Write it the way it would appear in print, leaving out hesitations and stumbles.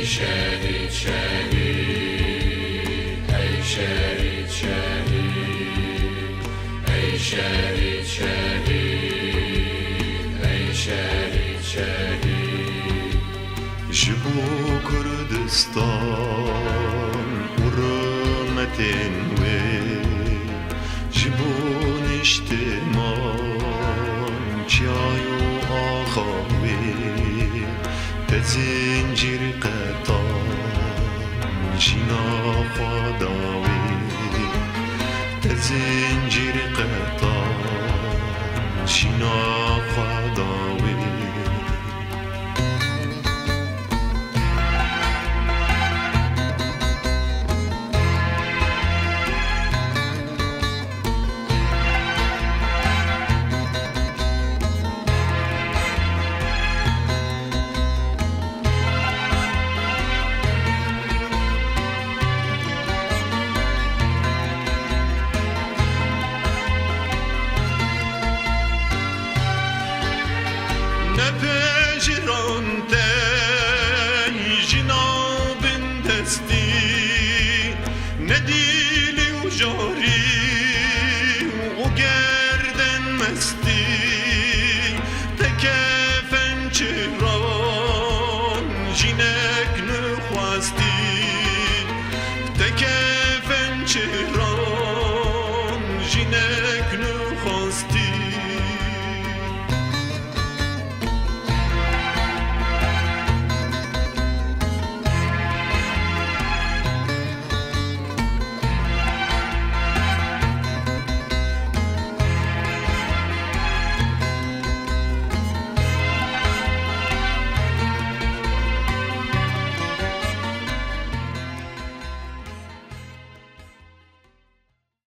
شهید شهید ای شهید شهید ای شهید شهید ای شهید شهید جبو کردستان ورمتن وی جبو نشتمان چایو آخاوی تزنجیر قطان جنا خداوی تزنجیر قطان جنا خداوی جینک نخواستی